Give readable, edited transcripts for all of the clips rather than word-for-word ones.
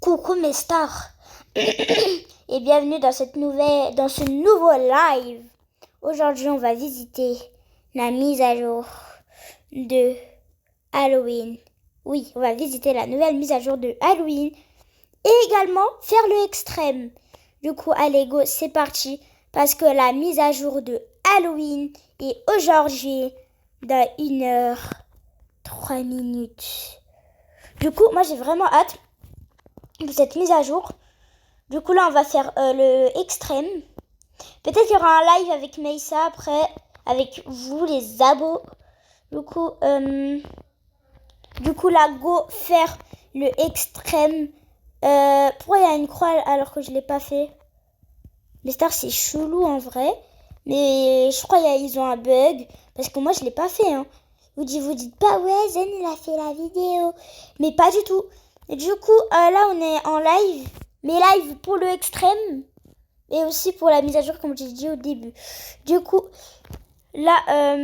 Coucou mes stars et bienvenue dans ce nouveau live. Aujourd'hui, on va visiter la mise à jour de Halloween. Oui, on va visiter la nouvelle mise à jour de Halloween et également faire le extrême. Du coup, allez go, c'est parti parce que la mise à jour de Halloween est aujourd'hui dans 1h03. Du coup, moi j'ai vraiment hâte de cette mise à jour. Du coup là on va faire le extrême. Peut-être qu'il y aura un live avec Meissa après, avec vous les abos. Du coup là go faire le extrême. Pourquoi il y a une croix alors que je l'ai pas fait? Les stars c'est chelou en vrai. Mais je crois qu'ils ont un bug. Parce que moi je l'ai pas fait hein. Vous dites pas ouais Zen il a fait la vidéo. Mais pas du tout. Et du coup là on est en live. Mais live pour le extrême. Et aussi pour la mise à jour comme j'ai dit au début. Du coup là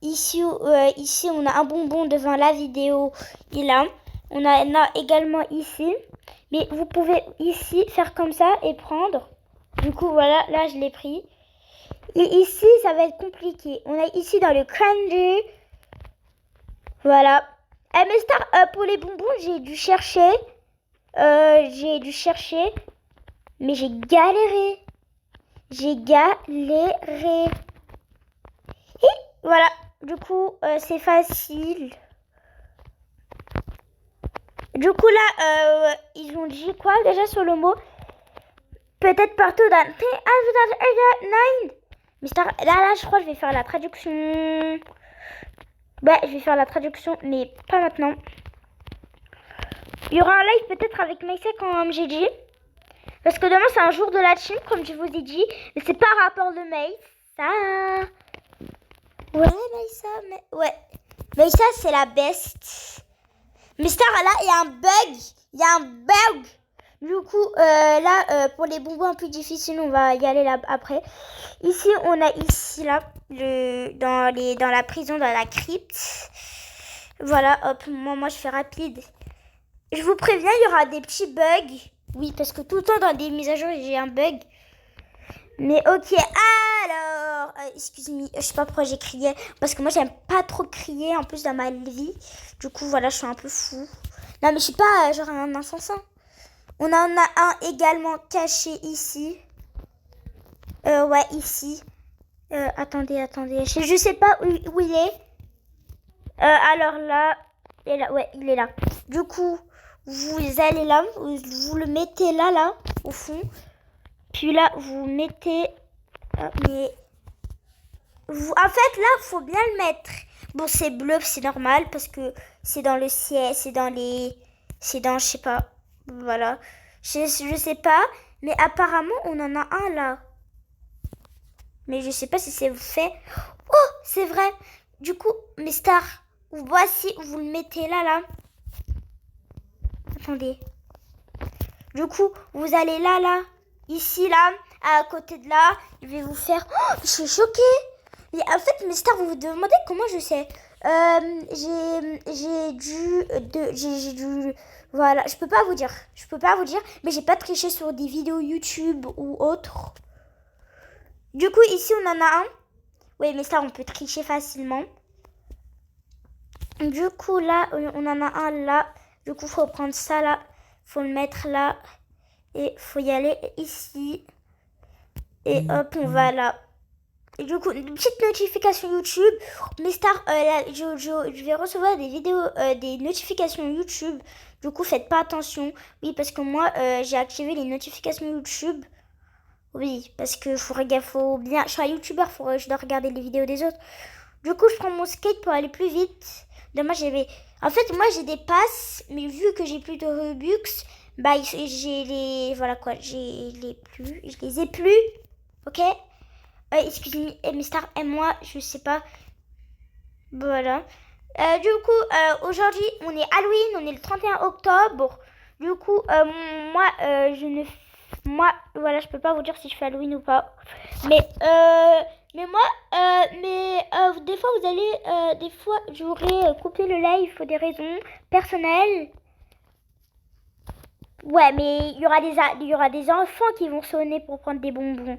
ici on a un bonbon devant la vidéo. Et là on a également ici. Mais vous pouvez ici faire comme ça et prendre. Du coup voilà là je l'ai pris. Et ici, ça va être compliqué. On est ici dans le candy. Voilà. Mes stars, pour les bonbons, j'ai dû chercher. Mais j'ai galéré. Et voilà. Du coup, c'est facile. Du coup, là, ils ont dit quoi déjà sur le mot? Peut-être partout dans... Mais là, je crois que je vais faire la traduction. Ouais, je vais faire la traduction, mais pas maintenant. Il y aura un live peut-être avec Meissa comme j'ai dit. Parce que demain, c'est un jour de la team, comme je vous ai dit. Mais c'est par rapport de Meissa. Ouais, Meissa, ouais. Meissa, c'est la best. Mais Star, là, il y a un bug. Du coup, là, pour les bonbons un peu difficiles, on va y aller là après. Ici, on a ici, là, dans la prison, dans la crypte. Voilà, hop, moi, je fais rapide. Je vous préviens, il y aura des petits bugs. Oui, parce que tout le temps, dans des mises à jour, j'ai un bug. Mais ok, alors, excuse-moi, je sais pas pourquoi j'ai crié. Parce que moi, j'aime pas trop crier, en plus, dans ma vie. Du coup, voilà, je suis un peu fou. Non, mais je suis pas genre un assassin. On en a un également caché ici. Ouais, ici. Attendez. Je sais pas où il est. Alors là, ouais, il est là. Du coup, vous allez là, vous le mettez là, au fond. Puis là, vous mettez... mais... En fait, là, faut bien le mettre. Bon, c'est bleu, c'est normal, parce que c'est dans le ciel, c'est dans, je sais pas. Voilà. Je sais pas, mais apparemment, on en a un là. Mais je sais pas si c'est fait. Oh, c'est vrai. Du coup, mes stars, voici, vous le mettez là. Attendez. Du coup, vous allez là. Ici, là, à côté de là. Je vais vous faire... Oh, je suis choquée. Mais en fait, mes stars, vous vous demandez comment je sais. J'ai dû... Voilà, je peux pas vous dire. Mais j'ai pas triché sur des vidéos YouTube ou autres. Du coup, ici, on en a un. Oui, mais ça, on peut tricher facilement. Du coup, là, on en a un là. Du coup, faut prendre ça là. Faut le mettre là. Et faut y aller ici. Et hop, on va là. Et du coup, une petite notification YouTube. Mes stars, là, je vais recevoir des vidéos, des notifications YouTube. Du coup, faites pas attention. Oui, parce que moi, j'ai activé les notifications YouTube. Oui, parce que faut bien... Je suis un YouTuber, je dois regarder les vidéos des autres. Du coup, je prends mon skate pour aller plus vite. Demain, en fait, moi, j'ai des passes, mais vu que j'ai plus de Robux, bah, j'ai les... Voilà quoi, je les ai plus. Ok? Excusez-moi, mes stars et moi, je sais pas. Voilà. Du coup, aujourd'hui, on est Halloween, on est le 31 octobre. Du coup, moi, voilà, je peux pas vous dire si je fais Halloween ou pas. Mais des fois, des fois, j'aurais coupé le live pour des raisons personnelles. Ouais, mais il y aura des enfants qui vont sonner pour prendre des bonbons.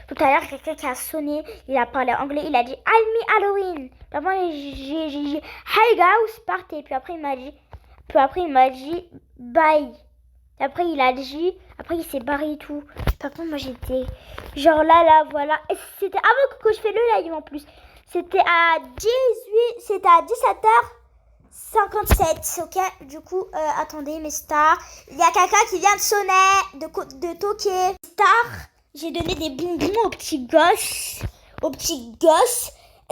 Tout à l'heure, quelqu'un qui a sonné, il a parlé anglais, il a dit I'm Halloween. Puis après, j'ai dit Hi guys, partez. Puis après, il m'a dit bye. Après, après, il s'est barré et tout. Par contre, moi, j'étais genre là, voilà. Et c'était avant que je fais le live en plus. C'était à 17h57, ok. Du coup, attendez, mes stars. Il y a quelqu'un qui vient de sonner, de toquer. Stars, j'ai donné des bonbons aux petits gosses.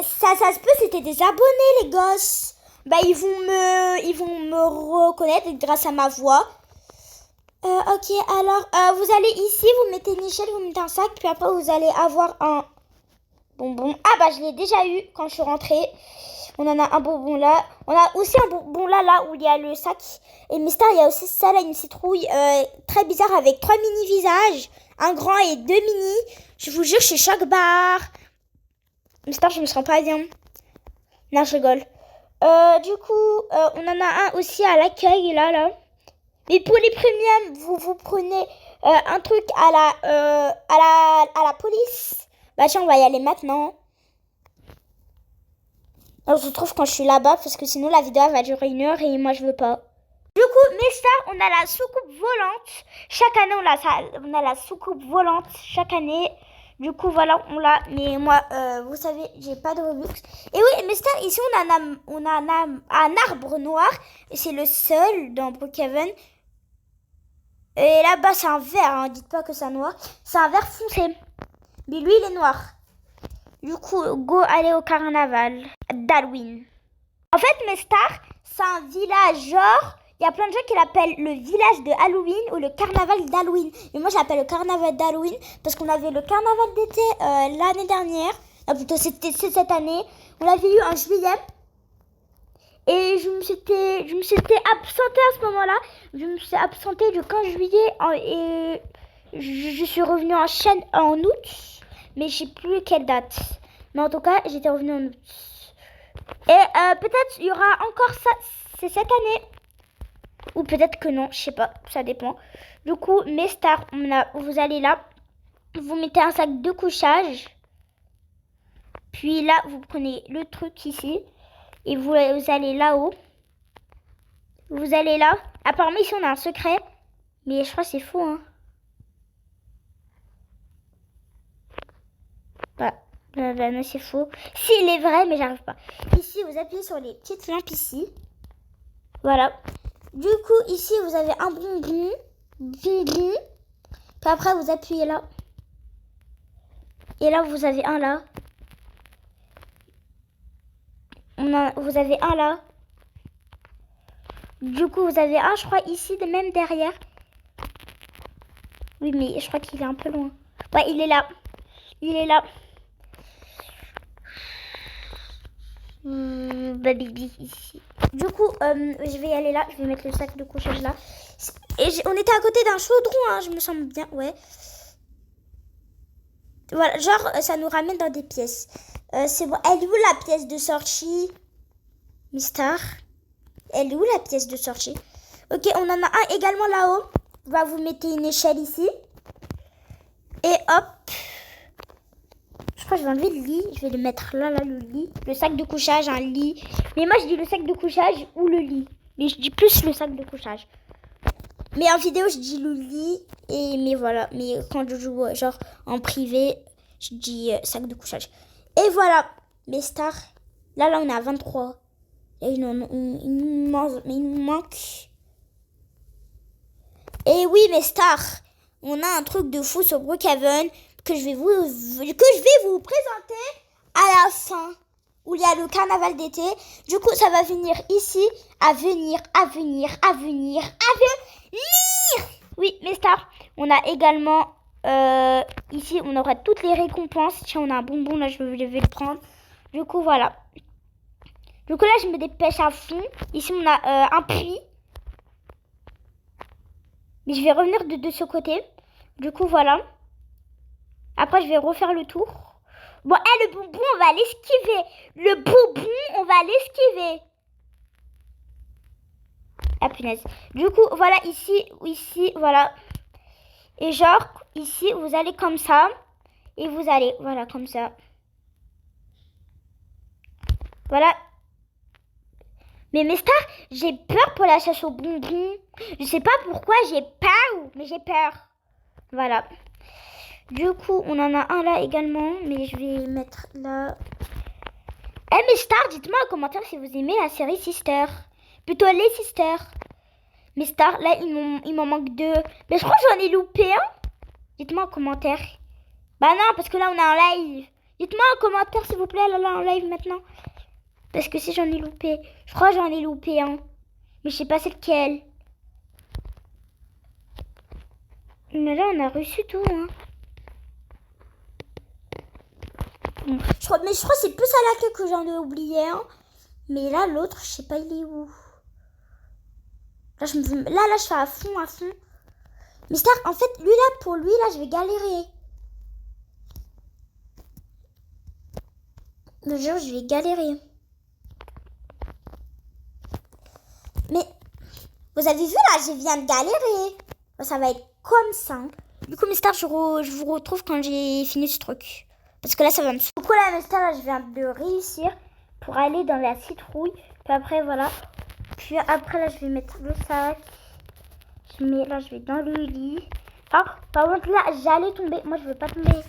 Ça se peut, c'était des abonnés, les gosses. Bah, ils vont me reconnaître grâce à ma voix. Ok, alors, vous allez ici, vous mettez une échelle, vous mettez un sac, puis après, vous allez avoir un bonbon. Ah, bah, je l'ai déjà eu quand je suis rentrée. On en a un bonbon là. On a aussi un bonbon là où il y a le sac. Et Mister, il y a aussi ça là, une citrouille très bizarre avec 3 mini-visages. Un grand et 2 mini. Je vous jure, je suis choc barre. Mister, je me sens pas bien. Non, je rigole. Du coup, on en a un aussi à l'accueil là. Mais pour les premiums, vous prenez un truc à la police. Bah tiens, on va y aller maintenant. On se retrouve quand je suis là-bas parce que sinon la vidéo va durer 1 heure et moi je veux pas. Du coup, mes stars, on a la soucoupe volante. Chaque année, on a la soucoupe volante. Chaque année. Du coup, voilà, on l'a. Mais moi, vous savez, j'ai pas de Robux. Et oui, mes stars, ici, on a un arbre noir. Et c'est le seul dans Brookhaven. Et là-bas, c'est un vert. Hein, dites pas que c'est un noir. C'est un vert foncé. Mais lui, il est noir. Du coup, go aller au carnaval d'Halloween. En fait, mes stars, c'est un village genre... Il y a plein de gens qui l'appellent le village de Halloween ou le carnaval d'Halloween. Et moi, je l'appelle le carnaval d'Halloween parce qu'on avait le carnaval d'été l'année dernière. Plutôt, c'était cette année. On l'avait eu en juillet. Et je me suis absentée à ce moment-là. Je me suis absentée du 15 juillet et je suis revenue en chaîne en août. Mais je sais plus quelle date. Mais en tout cas, j'étais revenue en août. Et peut-être il y aura encore ça. C'est cette année. Ou peut-être que non, je sais pas, ça dépend. Du coup, mes stars, vous allez là, vous mettez un sac de couchage. Puis là, vous prenez le truc ici. Et vous allez là-haut. Vous allez là. Apparemment, ici, on a un secret. Mais je crois que c'est faux, hein. Bah, non, c'est faux. Si, il est vrai, mais j'arrive pas. Ici, vous appuyez sur les petites lampes ici. Voilà. Du coup, ici, vous avez un bonbon. Puis après, vous appuyez là. Et là, vous avez un là. Vous avez un là. Du coup, vous avez un, je crois, ici, même derrière. Oui, mais je crois qu'il est un peu loin. Ouais, il est là. Il est là. Baby ici. Du coup, je vais y aller là. Je vais mettre le sac de couchage là. Et on était à côté d'un chaudron, hein. Je me sens bien, ouais. Voilà, genre, ça nous ramène dans des pièces. C'est bon. Elle est où la pièce de sortie, Mister? Elle est où la pièce de sortie? Ok, on en a un également là-haut. Bah, vous mettez une échelle ici. Et hop. Je crois que je vais enlever le lit. Je vais le mettre là, le lit. Le sac de couchage, un lit. Mais moi, je dis le sac de couchage ou le lit. Mais je dis plus le sac de couchage. Mais en vidéo, je dis le lit. Mais voilà. Mais quand je joue, genre, en privé, je dis sac de couchage. Et voilà, mes stars. Là, on est à 23. Et il nous manque. Et oui, mes stars. On a un truc de fou sur Brookhaven que je vais vous présenter à la fin, où il y a le carnaval d'été. Du coup, ça va venir ici, à venir. Oui, mes stars, on a également, ici, on aura toutes les récompenses. Tiens, on a un bonbon, là, je vais le prendre. Du coup, voilà. Du coup, là, je me dépêche à fond. Ici, on a un puits. Mais je vais revenir de ce côté. Du coup, voilà. Après, je vais refaire le tour. Bon, le bonbon, on va l'esquiver. Le bonbon, on va l'esquiver. Ah punaise. Du coup, voilà, ici, voilà. Et genre, ici, vous allez comme ça. Et vous allez, voilà, comme ça. Voilà. Mais mes stars, j'ai peur pour la chasse aux bonbons. Je sais pas pourquoi j'ai peur, mais j'ai peur. Voilà. Du coup, on en a un là également, mais je vais mettre là. Eh mes stars, dites-moi en commentaire si vous aimez la série Sister. Plutôt les Sisters. Mes stars, là, il m'en manque 2. Mais je crois que j'en ai loupé un. Dites-moi en commentaire. Bah non, parce que là, on est en live. Dites-moi en commentaire, s'il vous plaît, là, en live maintenant. Parce que si j'en ai loupé. Je crois que j'en ai loupé un. Mais je sais pas c'est lequel. Mais là, on a reçu tout, hein. Mais je crois que c'est plus à la queue que j'en ai oublié, hein. Mais là, l'autre, je sais pas, il est où. Là, je fais à fond. Mais Star, en fait, lui, là, pour lui, là, je vais galérer. Le jour, je vais galérer. Mais, vous avez vu, là, je viens de galérer. Ça va être comme ça. Du coup, mes stars, je vous retrouve quand j'ai fini ce truc. Parce que là, ça va me... Du coup, là, mes stars, là, je viens de réussir pour aller dans la citrouille. Puis après, voilà. Puis après, là, je vais mettre le sac. Là, je vais dans le lit. Par contre, là, j'allais tomber. Moi, je veux pas tomber.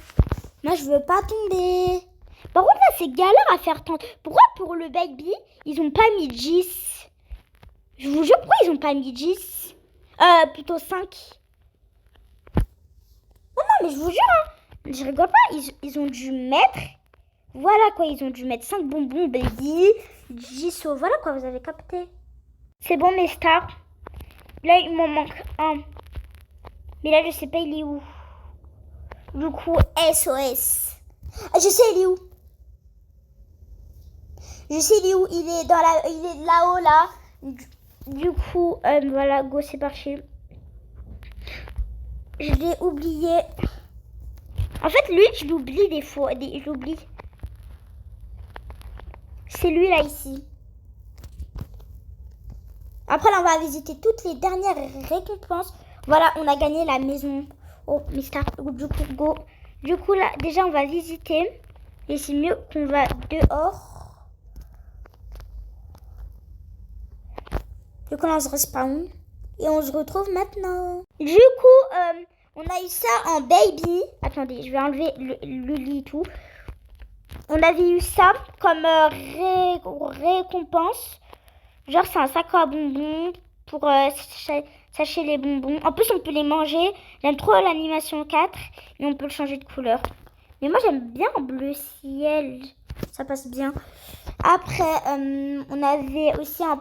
Par contre, là, c'est galère à faire tant. Pourquoi pour le baby, ils ont pas mis 10? Je vous jure, pourquoi ils ont pas mis 10? Plutôt 5. Non, mais je vous jure, hein. Je rigole pas. Ils ont dû mettre... Voilà, quoi. Ils ont dû mettre 5 bonbons baby. 10 au... Voilà, quoi. Vous avez capté. C'est bon, mes stars. Là, il m'en manque un. Mais là, je sais pas, il est où. Du coup, SOS. Ah, je sais, il est où. Je sais, il est où. Il est là-haut, là. Du coup, voilà, go, c'est parti. Je l'ai oublié. En fait, lui, je l'oublie des fois. Je l'oublie. C'est lui, là, ici. Après, là, on va visiter toutes les dernières récompenses. Voilà, on a gagné la maison. Oh, Mister, du coup, go. Du coup, là, déjà, on va visiter. Et c'est mieux qu'on va dehors. Du coup, là, on se respawn. Et on se retrouve maintenant. Du coup, on a eu ça en baby. Attendez, je vais enlever le lit et tout. On avait eu ça comme récompense. Genre, c'est un sac à bonbons pour sacher les bonbons. En plus, on peut les manger. J'aime trop l'animation 4. Et on peut le changer de couleur. Mais moi, j'aime bien bleu ciel. Ça passe bien. Après, on avait aussi un...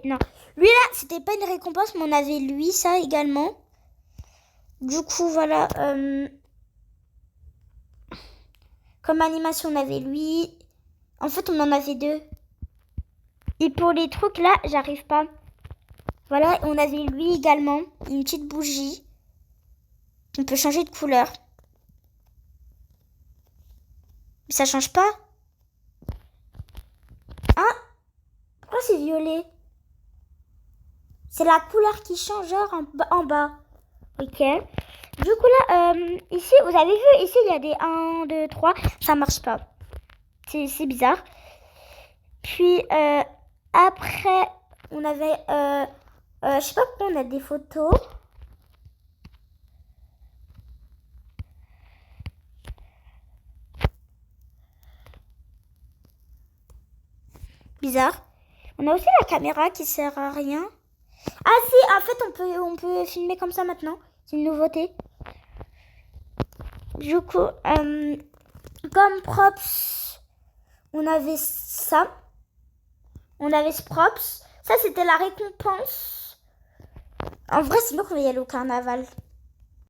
Non. Lui, là, c'était pas une récompense, mais on avait lui, ça, également. Du coup, voilà. Comme animation, on avait lui. En fait, on en avait 2. Et pour les trucs, là, j'arrive pas. Voilà, on avait lui également. Une petite bougie. On peut changer de couleur. Mais ça change pas. Ah, pourquoi c'est violet? C'est la couleur qui change, genre en bas. Ok. Du coup, là, ici, vous avez vu, ici, il y a des 1, 2, 3. Ça marche pas. C'est bizarre. Puis, après, on avait... je sais pas pourquoi on a des photos. Bizarre. On a aussi la caméra qui sert à rien. Ah si, en fait, on peut filmer comme ça maintenant. C'est une nouveauté. Du coup, comme props, on avait ça. On avait ce props. Ça, c'était la récompense. En vrai, c'est mieux qu'on va y aller au carnaval.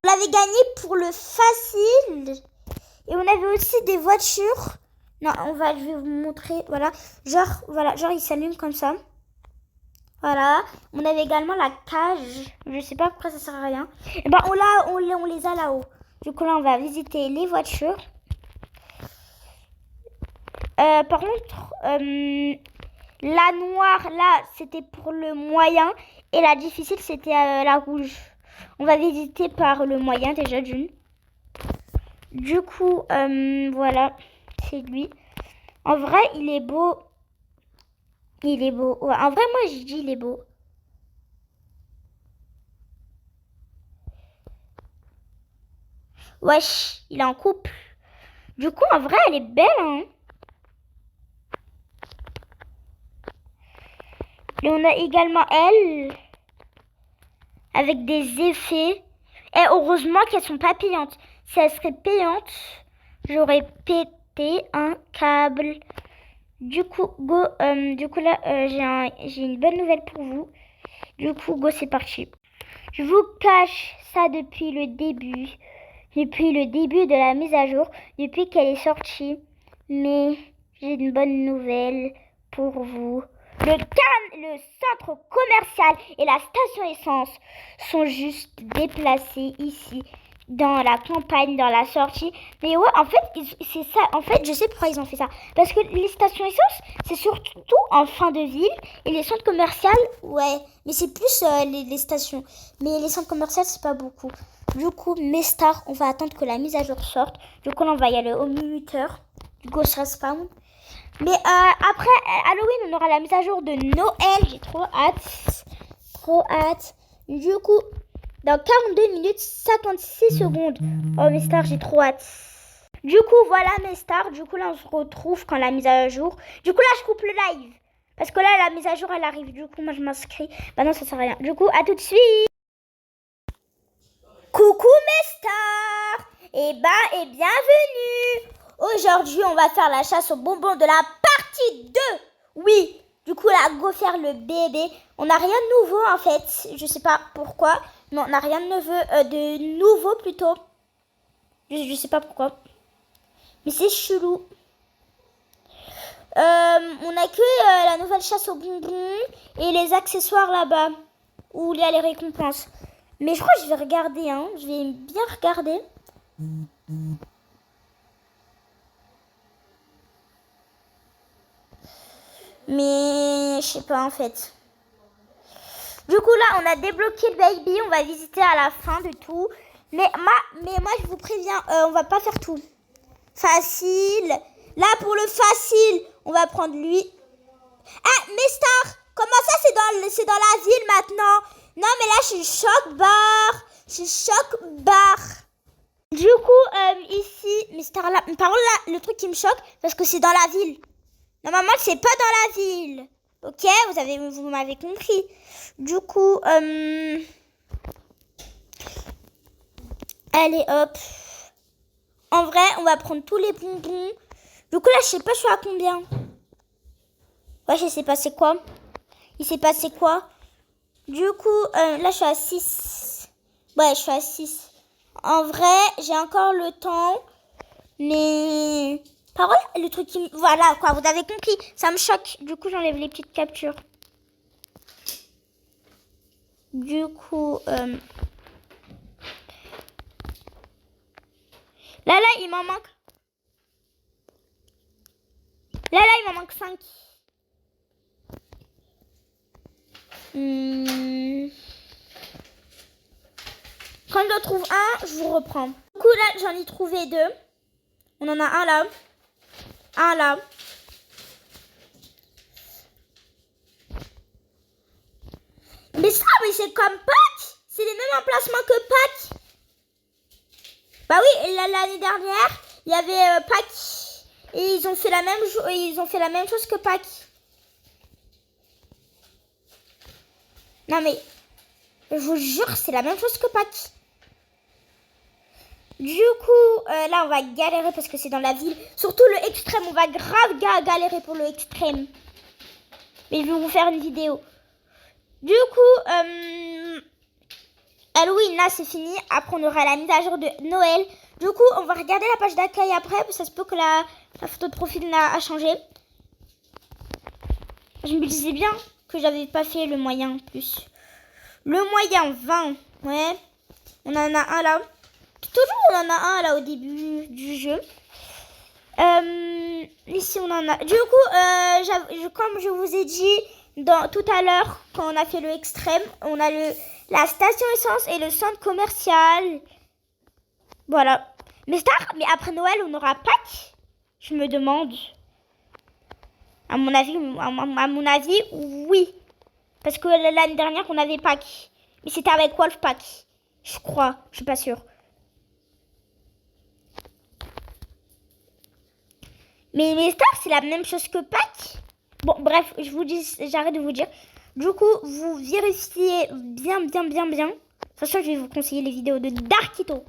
On l'avait gagné pour le facile. Et on avait aussi des voitures. Non, je vais vous montrer. Voilà. Genre, il s'allume comme ça. Voilà. On avait également la cage. Je sais pas pourquoi ça sert à rien. Et ben, on les a là-haut. Du coup, là, on va visiter les voitures. Par contre, La noire, là, c'était pour le moyen. Et la difficile, c'était la rouge. On va visiter par le moyen déjà d'une. Du coup, voilà, c'est lui. En vrai, il est beau. Il est beau. Ouais, en vrai, moi, je dis il est beau. Wesh, il est en couple. Du coup, en vrai, elle est belle, hein. Et on a également elle, avec des effets. Et heureusement qu'elles sont pas payantes. Si elles seraient payantes, j'aurais pété un câble. Du coup, go. Du coup, là, j'ai une bonne nouvelle pour vous. Du coup, go, c'est parti. Je vous cache ça depuis le début. Depuis le début de la mise à jour. Depuis qu'elle est sortie. Mais j'ai une bonne nouvelle pour vous. Le centre commercial et la station essence sont juste déplacés ici dans la campagne, dans la sortie. Mais ouais, en fait, c'est ça. En fait, je sais pourquoi ils ont fait ça. Parce que les stations essence, c'est surtout en fin de ville. Et les centres commerciaux, ouais. Mais c'est plus les stations. Mais les centres commerciaux, c'est pas beaucoup. Du coup, mes stars, on va attendre que la mise à jour sorte. Du coup, là, on va y aller au minuteur. Du coup, ça spawn. Mais après Halloween, on aura la mise à jour de Noël. J'ai trop hâte. Trop hâte. Du coup, dans 42 minutes 56 secondes. Oh mes stars, j'ai trop hâte. Du coup, voilà mes stars. Du coup, là, on se retrouve quand la mise à jour. Du coup, là, je coupe le live. Parce que là, la mise à jour, elle arrive. Du coup, moi, je m'inscris. Bah non, ça sert à rien. Du coup, à tout de suite. Coucou mes stars. Et bienvenue. Aujourd'hui, on va faire la chasse aux bonbons de la partie 2. Oui, du coup, là, go faire le bébé. On n'a rien de nouveau, en fait. Je sais pas pourquoi. Non, on n'a rien de nouveau, plutôt. Je sais pas pourquoi. Mais c'est chelou. On a que la nouvelle chasse aux bonbons et les accessoires là-bas. Où il y a les récompenses. Mais je crois que je vais regarder, hein. Je vais bien regarder. Mais je sais pas en fait. Du coup là on a débloqué le baby. On va visiter à la fin de tout. Mais moi je vous préviens, on va pas faire tout. Facile. Là pour le facile, on va prendre lui. Ah mes stars, comment ça c'est dans la ville maintenant? Non mais là je suis choc bar. Je suis choc bar. Du coup ici, mes stars là. Par contre là, le truc qui me choque, parce que c'est dans la ville. Normalement, c'est pas dans la ville. Ok, vous m'avez compris. Du coup, allez hop. En vrai, on va prendre tous les bonbons. Du coup, là, je sais pas, je suis à combien. Ouais, je sais pas, c'est quoi. Il s'est passé quoi. Du coup, là, je suis à 6. Ouais, je suis à 6. En vrai, j'ai encore le temps. Mais... Parole, le truc qui... Voilà, quoi, vous avez compris. Ça me choque. Du coup, j'enlève les petites captures. Du coup... Là, il m'en manque. Là, il m'en manque 5. Quand je trouve un, je vous reprends. Du coup, là, j'en ai trouvé 2. On en a un là. Un là. Mais c'est comme Pâques. C'est les mêmes emplacements que Pâques. Bah oui, l'année dernière, il y avait Pâques. Et ils ont fait la même chose que Pâques. Non mais, je vous jure, c'est la même chose que Pâques. Du coup, là, on va galérer parce que c'est dans la ville. Surtout le extrême, on va grave galérer pour le extrême. Mais je vais vous faire une vidéo. Du coup, Halloween, là, c'est fini. Après, on aura la mise à jour de Noël. Du coup, on va regarder la page d'accueil après. Parce que ça se peut que la photo de profil a changé. Je me disais bien que j'avais pas fait le moyen en plus. Le moyen 20, ouais. On en a un là. Toujours on en a un là au début du jeu. Ici, on en a. Du coup, comme je vous ai dit tout à l'heure, quand on a fait le extrême, on a la station essence et le centre commercial. Voilà. Mais après Noël, on aura Pâques? Je me demande. À mon avis, oui. Parce que l'année dernière, on avait Pâques. Mais c'était avec Wolfpack. Je crois. Je suis pas sûre. Mais les stars, c'est la même chose que Pâques. Bon, bref, j'arrête de vous dire. Du coup, vous vérifiez bien. De toute façon, je vais vous conseiller les vidéos de Darkito.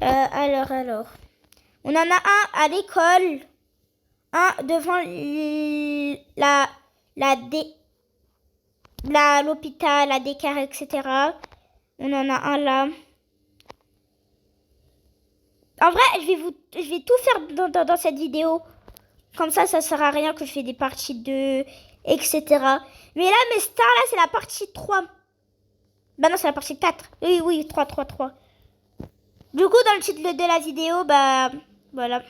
Alors. On en a un à l'école. Un devant l'hôpital, la DECAR, etc. On en a un là. En vrai, je vais tout faire dans cette vidéo. Comme ça sert à rien que je fais des parties 2, etc. Mais là, mes stars, là, c'est la partie 3. Bah non, c'est la partie 4. Oui, 3. Du coup, dans le titre de la vidéo, bah, voilà.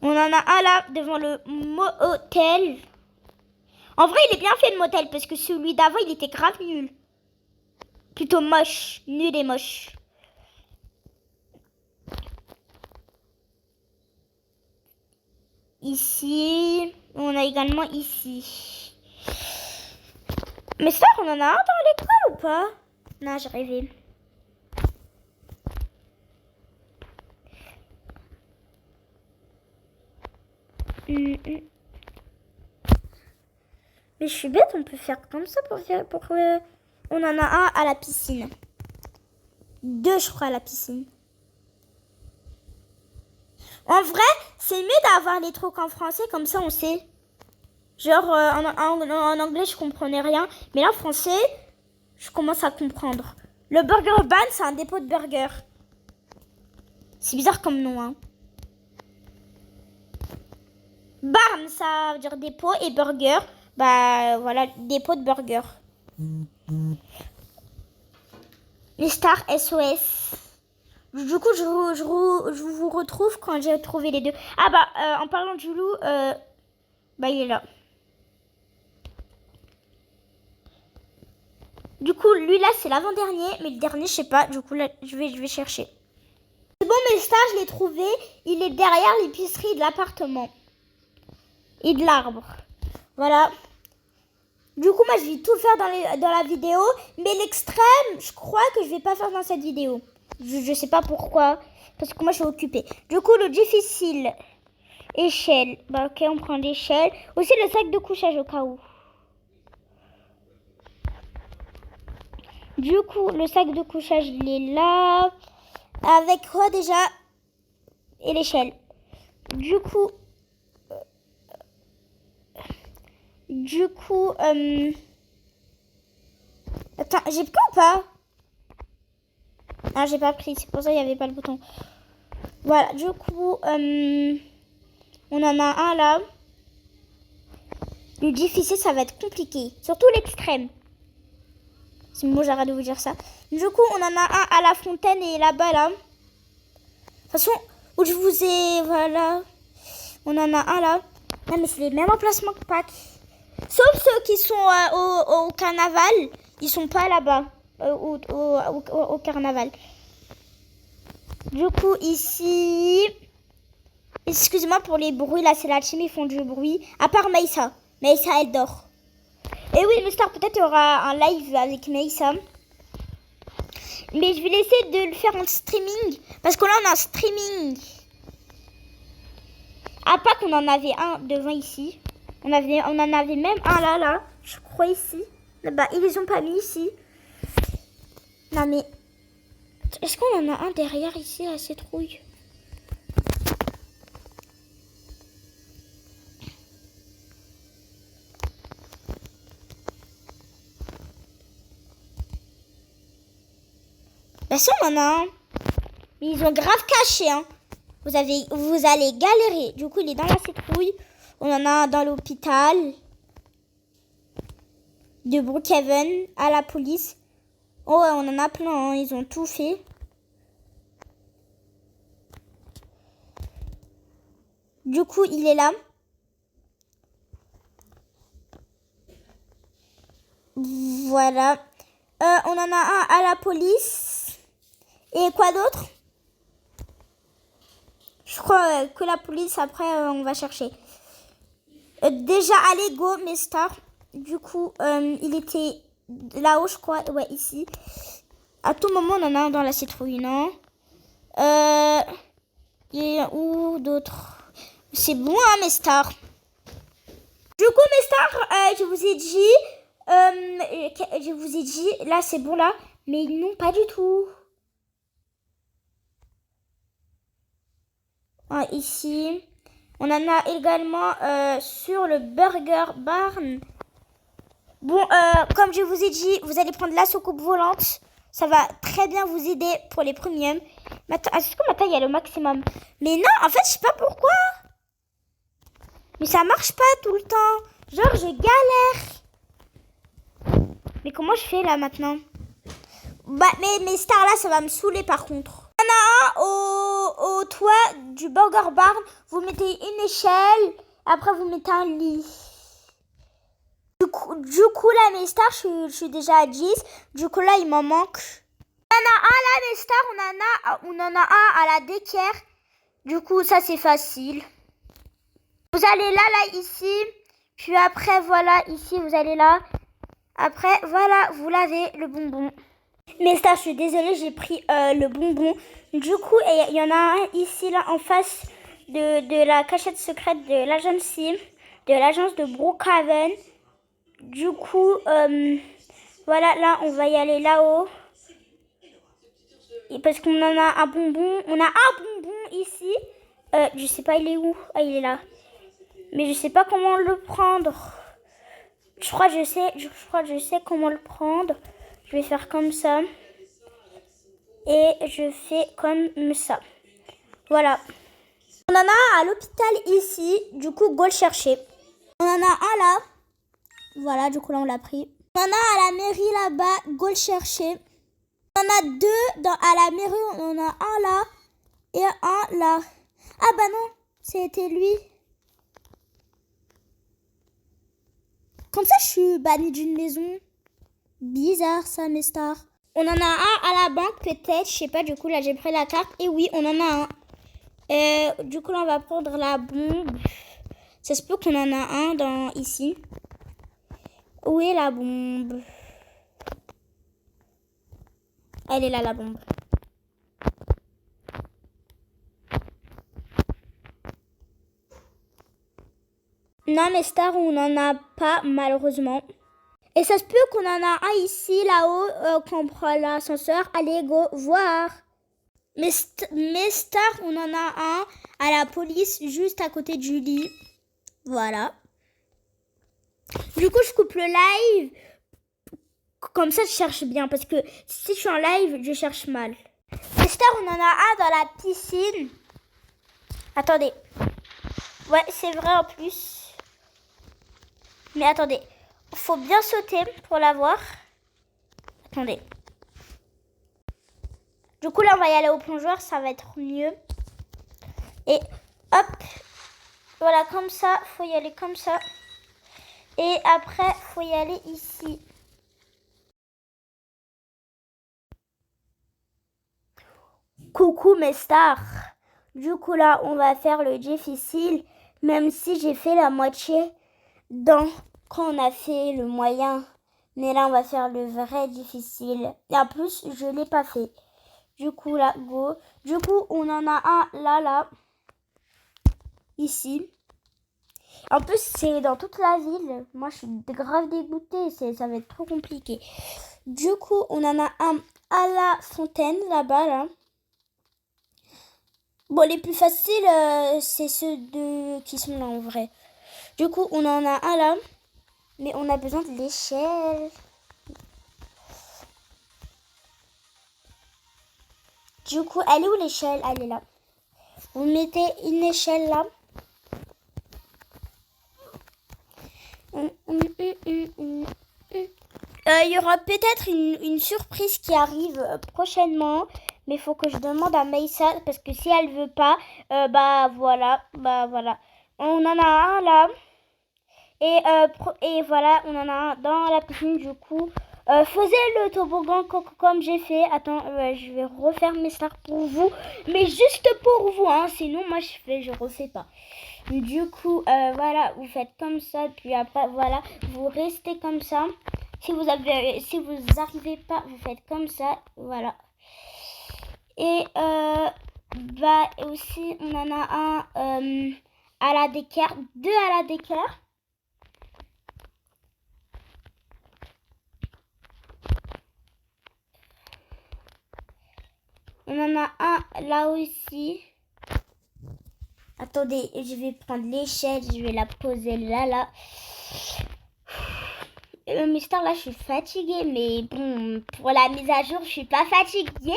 On en a un là, devant le motel. En vrai, il est bien fait, le motel, parce que celui d'avant, il était grave nul. Plutôt moche. Nul et moche. Ici. On a également ici. Mais ça, on en a un dans l'école ou pas? Non, j'ai rêvé. Mais je suis bête, on peut faire comme ça on en a un à la piscine. 2, je crois, à la piscine. En vrai, c'est mieux d'avoir les trucs en français, comme ça on sait. Genre, en anglais, je comprenais rien. Mais là, en français, je commence à comprendre. Le Burger Ban, c'est un dépôt de burger. C'est bizarre comme nom, hein. Barn, ça veut dire dépôt, et burger, bah voilà, dépôt de burger. Les stars SOS. Du coup, je vous retrouve quand j'ai trouvé les deux. Ah bah, en parlant de Joulou, bah il est là. Du coup, lui là, c'est l'avant-dernier, mais le dernier, je sais pas. Du coup, là, je vais chercher. C'est bon, mes stars, je l'ai trouvé. Il est derrière l'épicerie de l'appartement. Et de l'arbre. Voilà. Du coup, moi, je vais tout faire dans la vidéo. Mais l'extrême, je crois que je vais pas faire dans cette vidéo. Je sais pas pourquoi. Parce que moi, je suis occupée. Du coup, le difficile. Échelle. Bah, ok, on prend l'échelle. Aussi, le sac de couchage au cas où. Du coup, le sac de couchage, il est là. Avec quoi déjà? Et l'échelle. Du coup... Attends, j'ai pris ou pas? Non, j'ai pas pris. C'est pour ça qu'il n'y avait pas le bouton. Voilà, du coup, on en a un là. Le difficile, ça va être compliqué. Surtout l'extrême. C'est moi, j'arrête de vous dire ça. Du coup, on en a un à la fontaine et là-bas, là. De toute façon, où je vous ai... Voilà. On en a un là. Non, mais c'est les mêmes emplacements que Pâques. Sauf ceux qui sont au carnaval. Ils sont pas là-bas. Au carnaval. Du coup, ici... Excusez-moi pour les bruits. Là, c'est la team, ils font du bruit. À part Maïssa. Maïssa, elle dort. Et oui, Mister, peut-être il y aura un live avec Maïssa. Mais je vais laisser de le faire en streaming. Parce que là, on a un streaming. À Pâques, on en avait un devant ici. On en avait même un là. Je crois ici. Bah, ils les ont pas mis ici. Non, mais... Est-ce qu'on en a un derrière ici à cette rouille? Bah si, on en a un. Mais ils ont grave caché, hein. Vous allez galérer. Du coup, il est dans la citrouille. On en a un dans l'hôpital de Brookhaven, à la police. Oh ouais, on en a plein, hein. Ils ont tout fait. Du coup, il est là. Voilà. On en a un à la police. Et quoi d'autre? Je crois que la police, après, on va chercher. Déjà, allez, go, mes stars. Du coup, il était là-haut, je crois. Ouais, ici. À tout moment, on en a un dans la citrouille, non? Et où d'autres? C'est bon, hein, mes stars. Du coup, mes stars, je vous ai dit, là, c'est bon, là. Mais non, pas du tout. Ah, ici. On en a également sur le Burger Barn. Bon, comme je vous ai dit, vous allez prendre la soucoupe volante. Ça va très bien vous aider pour les premiums. Est-ce que ma taille est le maximum? Mais non, en fait, je sais pas pourquoi. Mais ça marche pas tout le temps. Genre, je galère. Mais comment je fais là maintenant? Bah, mais mes stars là, ça va me saouler par contre. Il y en a un au toit du Burger Barn. Vous mettez une échelle. Après, vous mettez un lit. Du coup là, mes stars, je suis déjà à 10. Du coup, là, il m'en manque. On en a un là, mes stars. On en a un à la déquière. Du coup, ça, c'est facile. Vous allez là, ici. Puis après, voilà, ici, vous allez là. Après, voilà, vous l'avez, le bonbon. Mais stars, je suis désolée, j'ai pris le bonbon. Du coup, il y en a un ici, là, en face de la cachette secrète de l'agence de Brookhaven. Du coup, voilà, là, on va y aller là-haut. Parce qu'on en a un bonbon. On a un bonbon ici. Je sais pas, il est où? Ah, il est là. Mais je sais pas comment le prendre. Je crois que je sais comment le prendre. Je vais faire comme ça. Et je fais comme ça. Voilà. On en a un à l'hôpital ici. Du coup, go le chercher. On en a un là. Voilà, du coup, là, on l'a pris. On en a à la mairie là-bas. Go le chercher. On en a deux à la mairie. On en a un là. Et un là. Ah bah non, c'était lui. Comme ça, je suis bannie d'une maison. Bizarre ça, mes stars. On en a un à la banque peut-être. Je sais pas, du coup, là, j'ai pris la carte. Et oui, on en a un. Du coup, là, on va prendre la bombe. Ça se peut qu'on en a un ici. Où est la bombe? Elle est là, la bombe. Non, mes stars, on n'en a pas, malheureusement. Et ça se peut qu'on en a un ici, là-haut, quand on prend l'ascenseur. Allez, go, voir. Mes stars, on en a un à la police, juste à côté du lit. Voilà. Du coup, je coupe le live. Comme ça, je cherche bien. Parce que si je suis en live, je cherche mal. Mes stars, on en a un dans la piscine. Attendez. Ouais, c'est vrai en plus. Mais attendez. Faut bien sauter pour l'avoir. Attendez. Du coup, là, on va y aller au plongeoir. Ça va être mieux. Et hop. Voilà, comme ça. Faut y aller comme ça. Et après, faut y aller ici. Coucou mes stars. Du coup, là, on va faire le difficile. Même si j'ai fait la moitié quand on a fait le moyen. Mais là, on va faire le vrai difficile. Et en plus, je ne l'ai pas fait. Du coup, là, go. Du coup, on en a un là. Ici. En plus, c'est dans toute la ville. Moi, je suis grave dégoûtée. Ça va être trop compliqué. Du coup, on en a un à la fontaine, là-bas, là. Bon, les plus faciles, c'est ceux qui sont là, en vrai. Du coup, on en a un là. Mais on a besoin de l'échelle. Du coup, elle est où l'échelle? Elle est là. Vous mettez une échelle là. Il y aura peut-être une surprise qui arrive prochainement. Mais il faut que je demande à Maïssa, parce que si elle veut pas, bah voilà. On en a un là. Et voilà, on en a un dans la piscine du coup. Faisez le toboggan comme j'ai fait. Attends, je vais refaire mes stars pour vous. Mais juste pour vous, hein. Sinon, moi, je refais pas. Du coup, voilà, vous faites comme ça. Puis après, voilà, vous restez comme ça. Si vous arrivez pas, vous faites comme ça. Voilà. Et bah aussi, on en a un à la d'équerre. 2 à la d'équerre. On en a un là aussi. Attendez, je vais prendre l'échelle, je vais la poser là. Mister, là, je suis fatiguée, mais bon, pour la mise à jour, je suis pas fatiguée.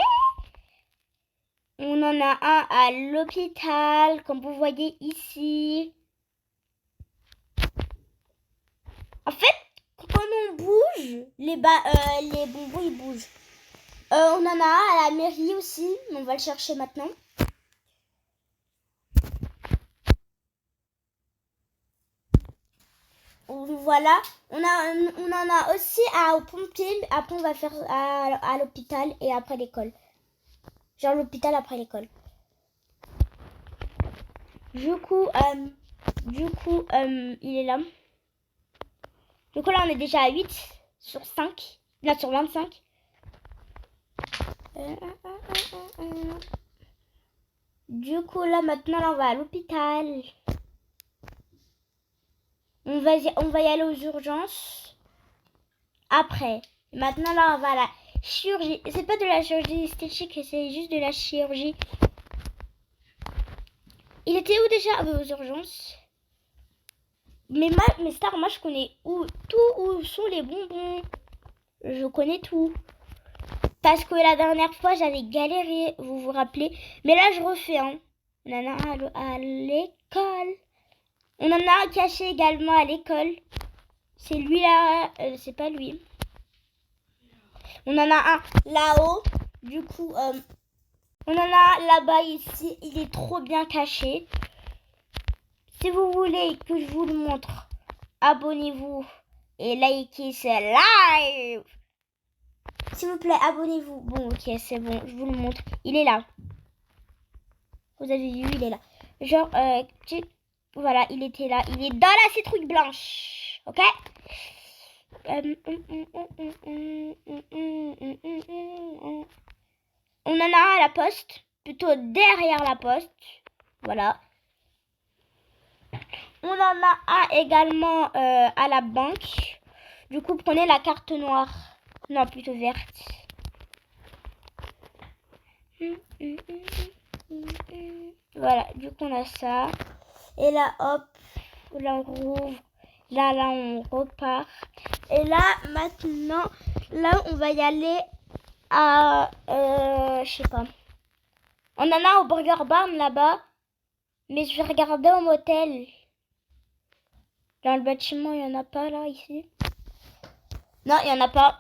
On en a un à l'hôpital, comme vous voyez ici. En fait, quand on bouge, les bonbons, ils bougent. On en a un à la mairie aussi, mais on va le chercher maintenant. Voilà, on en a aussi au pompier. Après, on va faire à l'hôpital et après l'école. Genre l'hôpital après l'école. Du coup, il est là. Du coup, là, on est déjà à 8 sur 5. Là, sur 25. Du coup, là, maintenant, là, on va à l'hôpital. On va y aller aux urgences. Après. Maintenant, là, on va à la chirurgie. C'est pas de la chirurgie esthétique, c'est juste de la chirurgie. Il était où déjà aux urgences? Mais Star, moi, je connais où sont les bonbons. Je connais tout. Parce que la dernière fois, j'avais galéré, vous vous rappelez. Mais là, je refais, hein. On en a un à l'école. On en a un caché également à l'école. C'est lui là, c'est pas lui. On en a un là-haut. Du coup, on en a là-bas ici. Il est trop bien caché. Si vous voulez que je vous le montre, abonnez-vous et likez ce live. S'il vous plaît, abonnez-vous. Bon, ok, c'est bon, je vous le montre. Il est là. Vous avez vu, il est là. Genre, voilà, il était là. Il est dans la citrouille blanche. Ok? On en a un à la poste. Plutôt derrière la poste. Voilà. On en a un également à la banque. Du coup, prenez la carte noire. Non, plutôt verte. Voilà, du coup, on a ça. Et là, hop, là, on rouvre. Là, on repart. Et là, maintenant, là, on va y aller à... je sais pas. On en a au Burger Barn là-bas. Mais je vais regarder au motel. Dans le bâtiment, il n'y en a pas là, ici. Non, il n'y en a pas.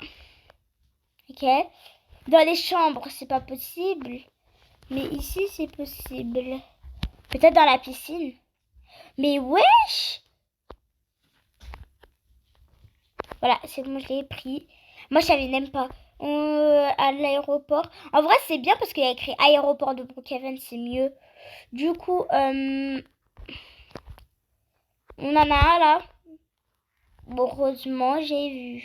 Ok. Dans les chambres, c'est pas possible. Mais ici, c'est possible. Peut-être dans la piscine. Mais wesh! Voilà, c'est bon, je l'ai pris. Moi, je savais même pas. À l'aéroport. En vrai, c'est bien parce qu'il y a écrit aéroport de Brookhaven, c'est mieux. Du coup, on en a un là. Bon, heureusement, j'ai vu.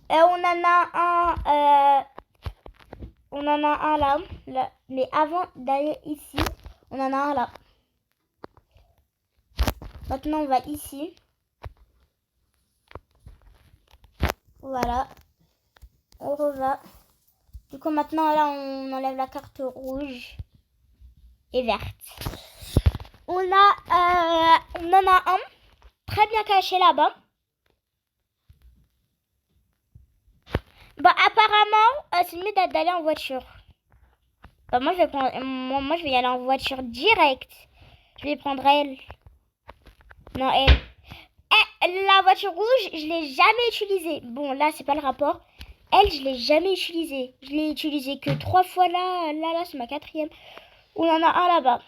On en a un là. Mais avant d'aller ici, on en a un là. Maintenant, on va ici. Voilà. On reva. Du coup, maintenant, là, on enlève la carte rouge et verte. On en a un très bien caché là-bas. Bah, apparemment, c'est mieux d'aller en voiture. Bah, moi, je vais y aller en voiture direct. Je vais prendre elle. Non, elle. La voiture rouge, je l'ai jamais utilisée. Bon, là, c'est pas le rapport. Elle, je l'ai jamais utilisée. Je l'ai utilisée que 3 fois là. Là, c'est ma 4e. On en a un là-bas.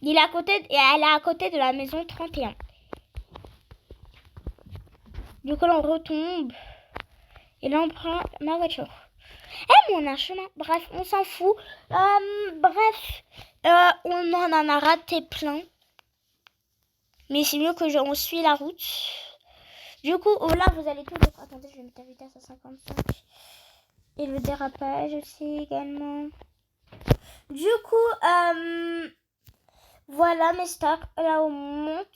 Elle est à côté de la maison 31. Du coup, là, on retombe. Et là, on prend ma voiture. Mais on a un chemin. Bref, on s'en fout. On en a raté plein. Mais c'est mieux que on suit la route. Du coup, là, vous allez tout... Attendez, je vais mettre la vitesse à 55. Et le dérapage aussi également. Du coup, voilà mes stars. Là, on monte.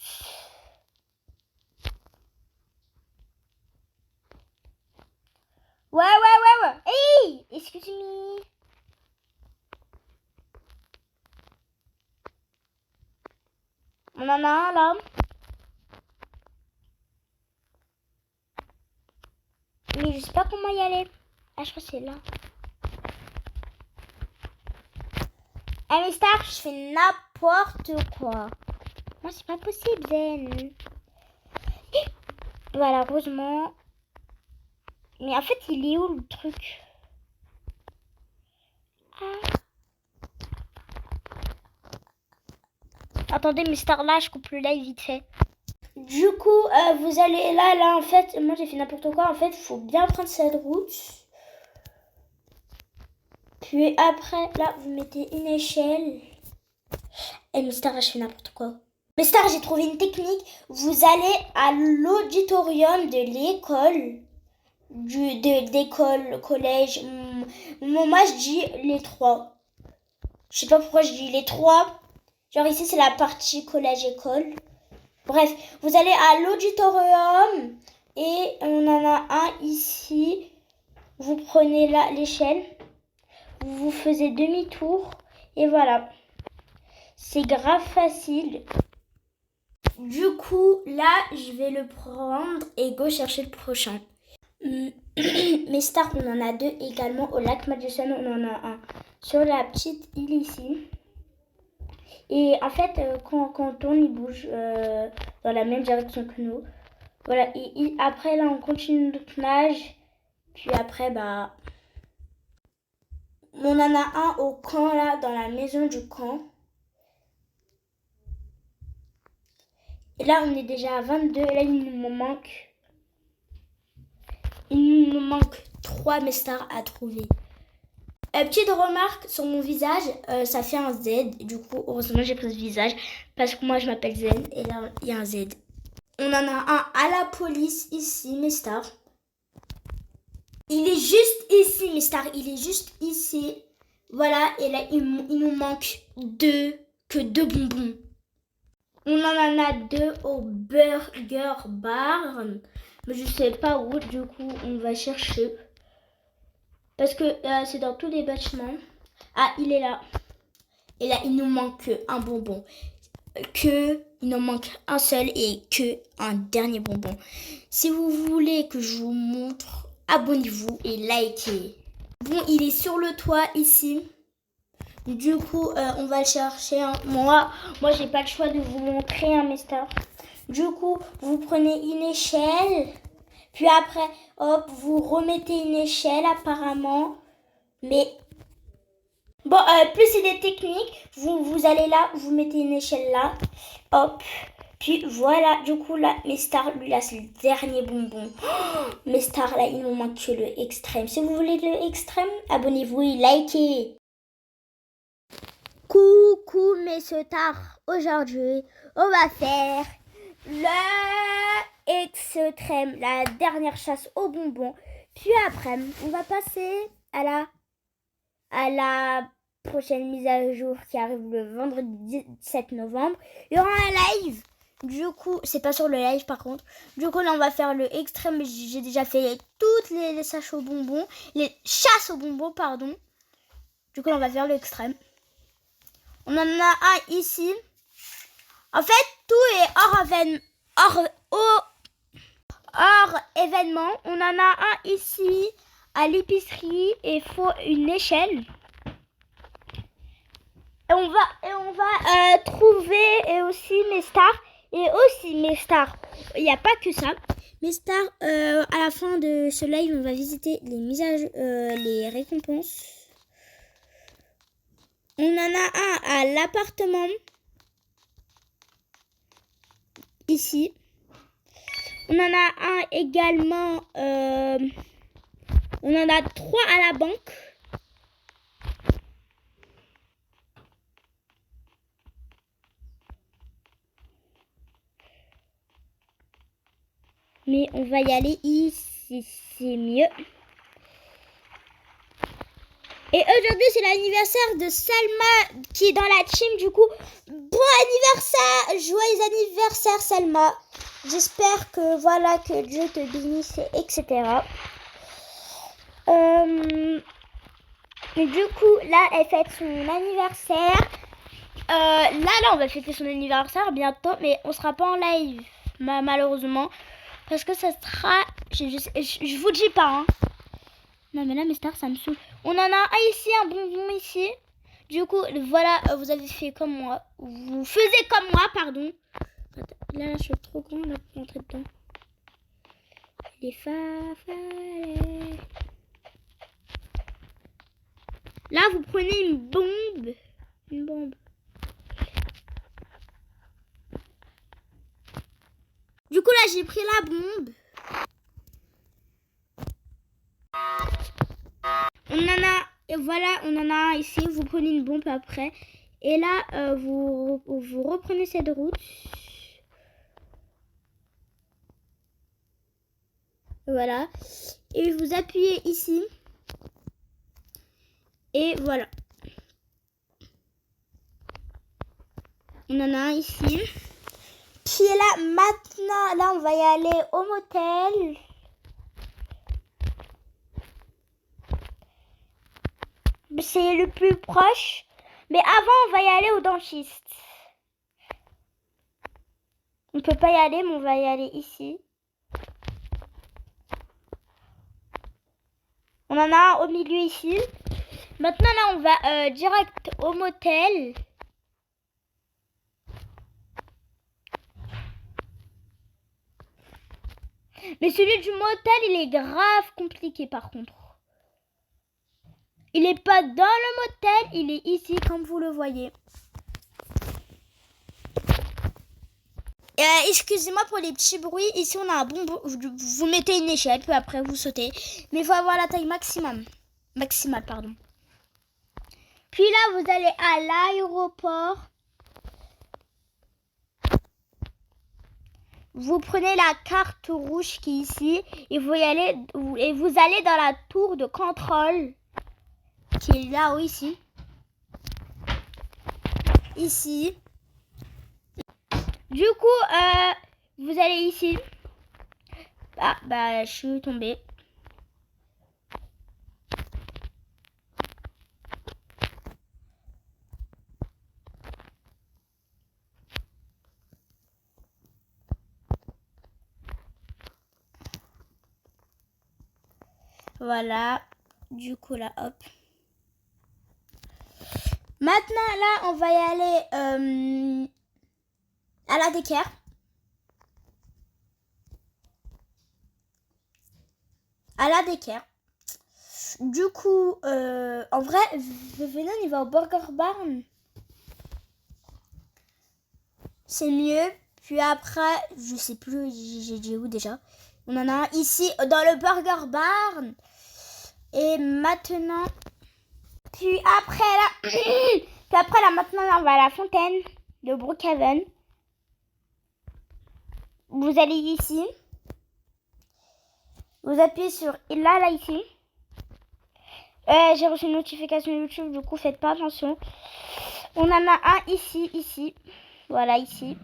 Ouais. Hey, excuse-moi. On en a un là. Mais je sais pas comment y aller. Ah, je crois que c'est là. Ah, mes stars, je fais n'importe quoi. Moi, c'est pas possible, Zen. Voilà, heureusement. Mais en fait, il est où le truc? Attendez, mes stars, là, je coupe le live vite fait. Du coup, vous allez là, en fait, moi j'ai fait n'importe quoi. En fait, il faut bien prendre cette route. Puis après, là, vous mettez une échelle. Et mes stars, je fais n'importe quoi. Mes stars, j'ai trouvé une technique. Vous allez à l'auditorium de l'école. D'école, collège. Moi, je dis les 3. Je sais pas pourquoi je dis les 3. Genre ici, c'est la partie collège-école. Bref, vous allez à l'auditorium et on en a un ici. Vous prenez là l'échelle, vous faites demi-tour et voilà. C'est grave facile. Du coup, là, je vais le prendre et go chercher le prochain. Mes stars, on en a 2 également. Au lac Madison, on en a un sur la petite île ici. Et en fait, quand on tourne, il bouge dans la même direction que nous. Voilà, et après, là, on continue notre nage. Puis après, on en a un au camp, là, dans la maison du camp. Et là, on est déjà à 22. Là, il nous manque 3 mes stars à trouver. Petite remarque sur mon visage, ça fait un Z. Du coup, heureusement, j'ai pris ce visage parce que moi, je m'appelle Zen et là, il y a un Z. On en a un à la police ici, mes stars. Il est juste ici, mes stars. Il est juste ici. Voilà, et là, il nous manque 2 bonbons. On en a 2 au Burger Bar. Mais je sais pas où, du coup, on va chercher. Parce que c'est dans tous les bâtiments. Ah, il est là. Et là, il nous manque un bonbon. Il nous manque un seul et un dernier bonbon. Si vous voulez que je vous montre, abonnez-vous et likez. Bon, il est sur le toit ici. Du coup, on va le chercher. Moi, j'ai pas le choix de vous montrer, mes stars. Du coup, vous prenez une échelle. Puis après, hop, vous remettez une échelle apparemment. Mais bon, plus c'est des techniques. Vous allez là, vous mettez une échelle là. Hop. Puis voilà, du coup là, mes stars, lui là, c'est le dernier bonbon. Oh, mes stars, là, il nous manque que le extrême. Si vous voulez le extrême, abonnez-vous et likez. Coucou mes stars. Aujourd'hui, on va faire le extrême, la dernière chasse aux bonbons. Puis après, on va passer à la prochaine mise à jour qui arrive le vendredi 17 novembre. Il y aura un live. Du coup, c'est pas sur le live par contre. Du coup, là, on va faire le extrême. J'ai déjà fait toutes les chasses aux bonbons. Les chasses aux bonbons, pardon. Du coup, là, on va faire le extrême. On en a un ici. En fait, tout est hors événement. On en a un ici à l'épicerie et il faut une échelle. Et on va trouver et aussi mes stars. Et aussi mes stars. Il n'y a pas que ça. Mes stars, à la fin de ce live, on va visiter les récompenses. On en a un à l'appartement. Ici. On en a un également. On en a 3 à la banque. Mais on va y aller ici, c'est mieux. Et aujourd'hui, c'est l'anniversaire de Salma qui est dans la team. Du coup, bon anniversaire, joyeux anniversaire Salma. J'espère que voilà, que Dieu te bénisse, etc. Et du coup, là, elle fête son anniversaire. Là, on va fêter son anniversaire bientôt, mais on sera pas en live, malheureusement. Parce que ça sera... Je vous dis pas, hein. Non, mais là, mes stars, ça me saoule. On en a un ici, un bonbon ici. Du coup, voilà, vous avez fait comme moi. Vous faisiez comme moi, pardon. Là, je suis trop grande là, pour rentrer dedans. Les farfalets. Là, vous prenez une bombe. Une bombe. Du coup, là, j'ai pris la bombe. On en a, et voilà, on en a un ici. Vous prenez une bombe après. Et là, vous reprenez cette route. Voilà. Et vous appuyez ici. Et voilà. On en a un ici. Puis là, maintenant, là, on va y aller au motel. C'est le plus proche. Mais avant, on va y aller au dentiste. On peut pas y aller, mais on va y aller ici. On en a un au milieu ici. Maintenant, là, on va direct au motel. Mais celui du motel, il est grave compliqué par contre. Il n'est pas dans le motel, il est ici comme vous le voyez. Excusez-moi pour les petits bruits. Ici, on a un bonbon. Vous mettez une échelle, puis après, vous sautez. Mais il faut avoir la taille maximale. Pardon. Puis là, vous allez à l'aéroport. Vous prenez la carte rouge qui est ici. Et vous allez dans la tour de contrôle. Qui est là-haut, ici. Ici. Du coup, vous allez ici. Ah, bah, je suis tombée. Voilà. Du coup, là, hop. Maintenant, là, on va y aller à la Décaire. À la Décaire. Du coup, en vrai, venez, on y va au Burger Barn. C'est mieux. Puis après, je sais plus, j'ai dit où déjà. On en a un ici, dans le Burger Barn. Et maintenant... Puis après, là, maintenant, là, on va à la fontaine de Brookhaven. Vous allez ici. Vous appuyez sur là, ici. J'ai reçu une notification YouTube, du coup, faites pas attention. On en a un ici. Voilà, ici.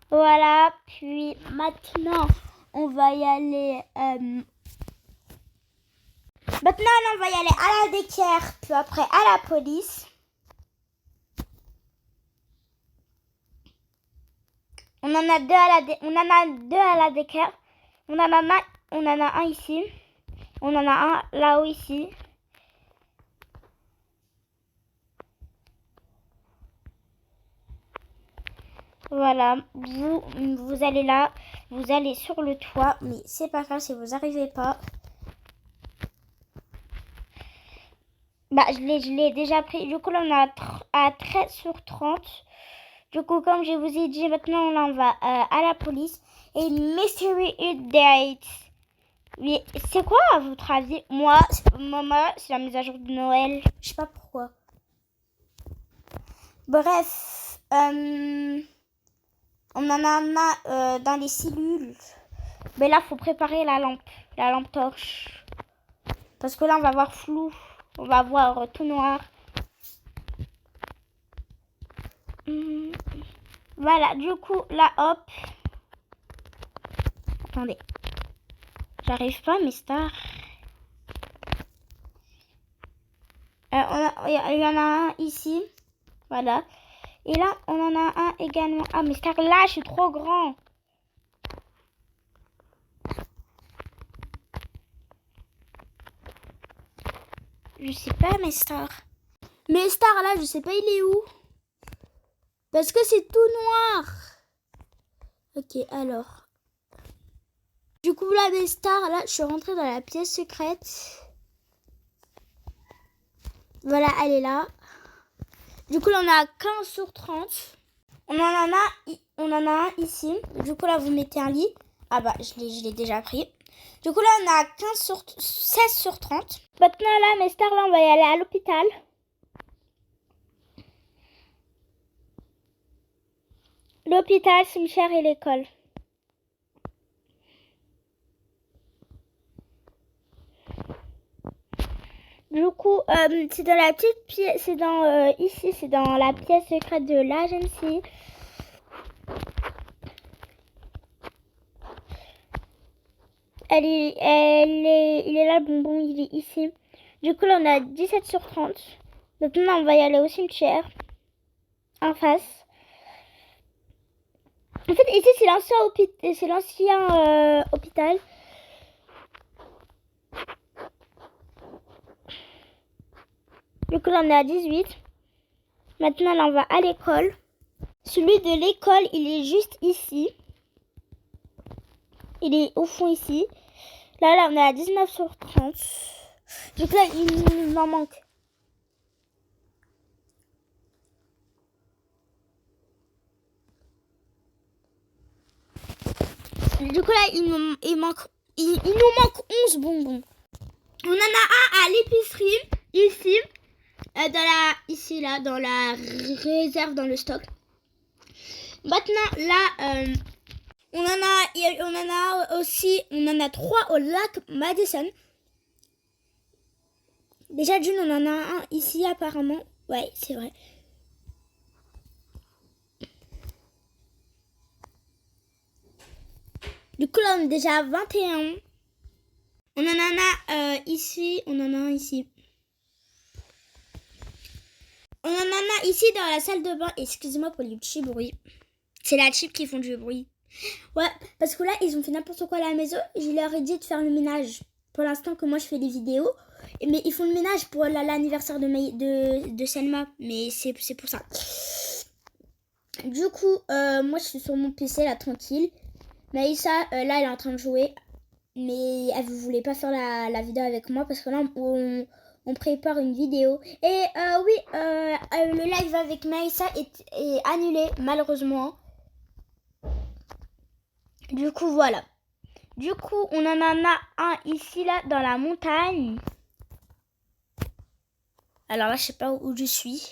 Voilà, puis maintenant, on va y aller... Maintenant, on va y aller à la Décaire, puis après à la police. On en a deux à la Décaire. On en a un ici. On en a un là-haut ici. Voilà, vous allez là, vous allez sur le toit, mais c'est pas grave si vous n'arrivez pas. Bah, je l'ai déjà pris. Du coup, là, on est à 13 sur 30. Du coup, comme je vous ai dit, maintenant, là, on va à la police. Et Mystery Date. Mais c'est quoi, à votre avis? Moi, c'est la mise à jour de Noël. Je sais pas pourquoi. Bref, on en a dans les cellules. Mais là, faut préparer la lampe torche. Parce que là, on va voir flou. On va voir tout noir. Voilà, du coup, là, hop. Attendez. J'arrive pas, mes stars. Il y en a un ici. Voilà. Et là, on en a un également. Ah, mais stars, là, je suis trop grand. Je sais pas, mes stars. Mes stars, là, je sais pas, il est où? Parce que c'est tout noir. Ok, alors. Du coup, là, mes stars, là, je suis rentrée dans la pièce secrète. Voilà, elle est là. Du coup, là, on a 15 sur 30. On en a un ici. Du coup, là, vous mettez un lit. Ah bah, je l'ai déjà pris. Du coup, là, on a 16 sur 30. Maintenant, là, mes stars, là, on va y aller à l'hôpital. L'hôpital, cimetière et l'école. Du coup, c'est dans la petite pièce, c'est dans ici, c'est dans la pièce secrète de l'agency. Il est là le bonbon, il est ici. Du coup, là, on a 17 sur 30. Maintenant, on va y aller au cimetière, en face. En fait, ici, c'est l'ancien hôpital. Du coup, là, on est à 18. Maintenant, là, on va à l'école. Celui de l'école, il est juste ici. Il est au fond ici. Là, on est à 19 sur 30. Du coup, là, il m'en manque. Du coup, là, il nous manque 11 bonbons. On en a un à l'épicerie, ici. Ici, là, dans la réserve, dans le stock. Maintenant, là, on en a 3 au lac Madison. Déjà, d'une, on en a un ici, apparemment. Ouais, c'est vrai. Du coup, là, on est déjà à 21. On en a ici, on en a un ici. On en a ici dans la salle de bain. Excusez-moi pour les petits bruits. C'est la chip qui font du bruit. Ouais, parce que là, ils ont fait n'importe quoi à la maison. Je leur ai dit de faire le ménage. Pour l'instant que moi, je fais des vidéos. Mais ils font le ménage pour l'anniversaire de Selma. Mais c'est pour ça. Du coup, moi, je suis sur mon PC, là, tranquille. Maïssa, là, elle est en train de jouer. Mais elle ne voulait pas faire la vidéo avec moi. Parce que là, on prépare une vidéo. Et oui, le live avec Maïssa est annulé, malheureusement. Du coup, voilà. Du coup, on en a un ici, là, dans la montagne. Alors là, je sais pas où je suis.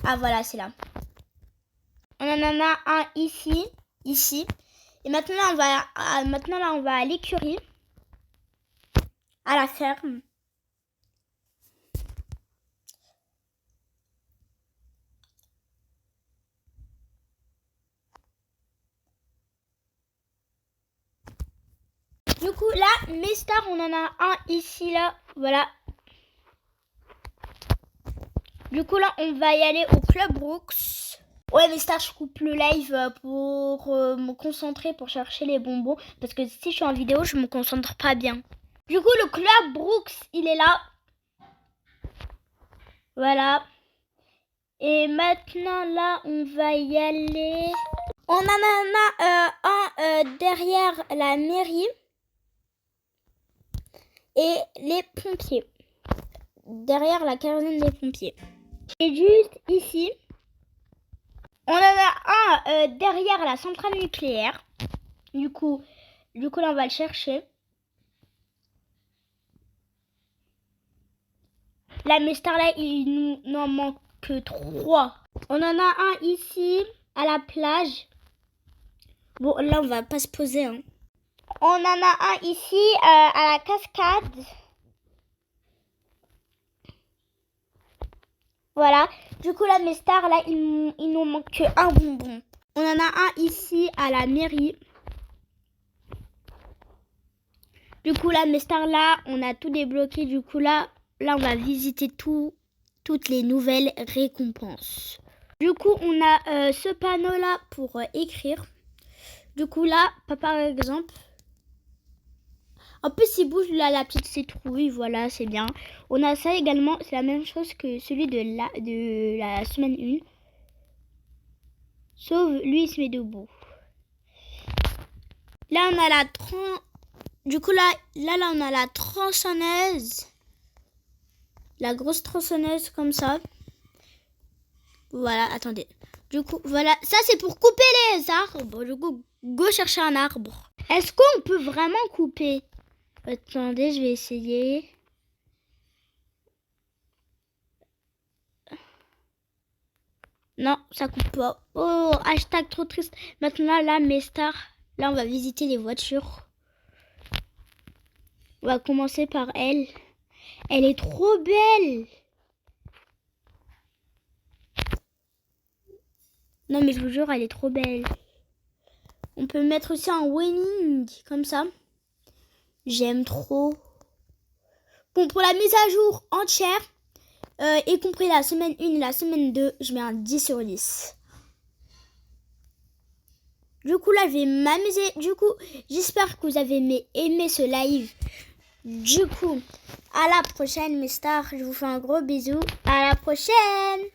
Ah, voilà, c'est là. On en a un ici. Et maintenant, on va à l'écurie. À la ferme. Du coup, là, mes stars, on en a un ici, là. Voilà. Du coup, là, on va y aller au Club Brooks. Ouais, mes stars, je coupe le live pour me concentrer, pour chercher les bonbons. Parce que si je suis en vidéo, je me concentre pas bien. Du coup, le Club Brooks, il est là. Voilà. Et maintenant, là, on va y aller. On en a un derrière la mairie et les pompiers. Derrière la caserne des pompiers. Et juste ici, on en a un derrière la centrale nucléaire. Du coup, là, on va le chercher. Là, mais Starlight, il nous en manque que 3. On en a un ici, à la plage. Bon, là, on va pas se poser. Hein. On en a un ici, à la cascade. Voilà. Du coup, là, mes stars, là, il nous manque qu'un bonbon. On en a un ici, à la mairie. Du coup, là, mes stars, là, on a tout débloqué. Du coup, là, on va visiter toutes les nouvelles récompenses. Du coup, on a ce panneau-là pour écrire. Du coup, là, par exemple, en plus, il bouge là, la petite citrouille. Voilà, c'est bien. On a ça également. C'est la même chose que celui de la semaine 1. Sauf, lui, il se met debout. Là, on a la Du coup, là, on a la tronçonneuse. La grosse tronçonneuse comme ça. Voilà, attendez. Du coup, voilà. Ça, c'est pour couper les arbres. Du coup, go chercher un arbre. Est-ce qu'on peut vraiment couper? Attendez, je vais essayer. Non, ça coupe pas. Oh, hashtag trop triste. Maintenant, là, mes stars. Là, on va visiter les voitures. On va commencer par elle. Elle est trop belle. Non, mais je vous jure, elle est trop belle. On peut mettre aussi un winning, comme ça. J'aime trop. Bon, pour la mise à jour entière, y compris la semaine 1 et la semaine 2, je mets un 10 sur 10. Du coup, là, je vais m'amuser. Du coup, j'espère que vous avez aimé ce live. Du coup, à la prochaine, mes stars. Je vous fais un gros bisou. À la prochaine!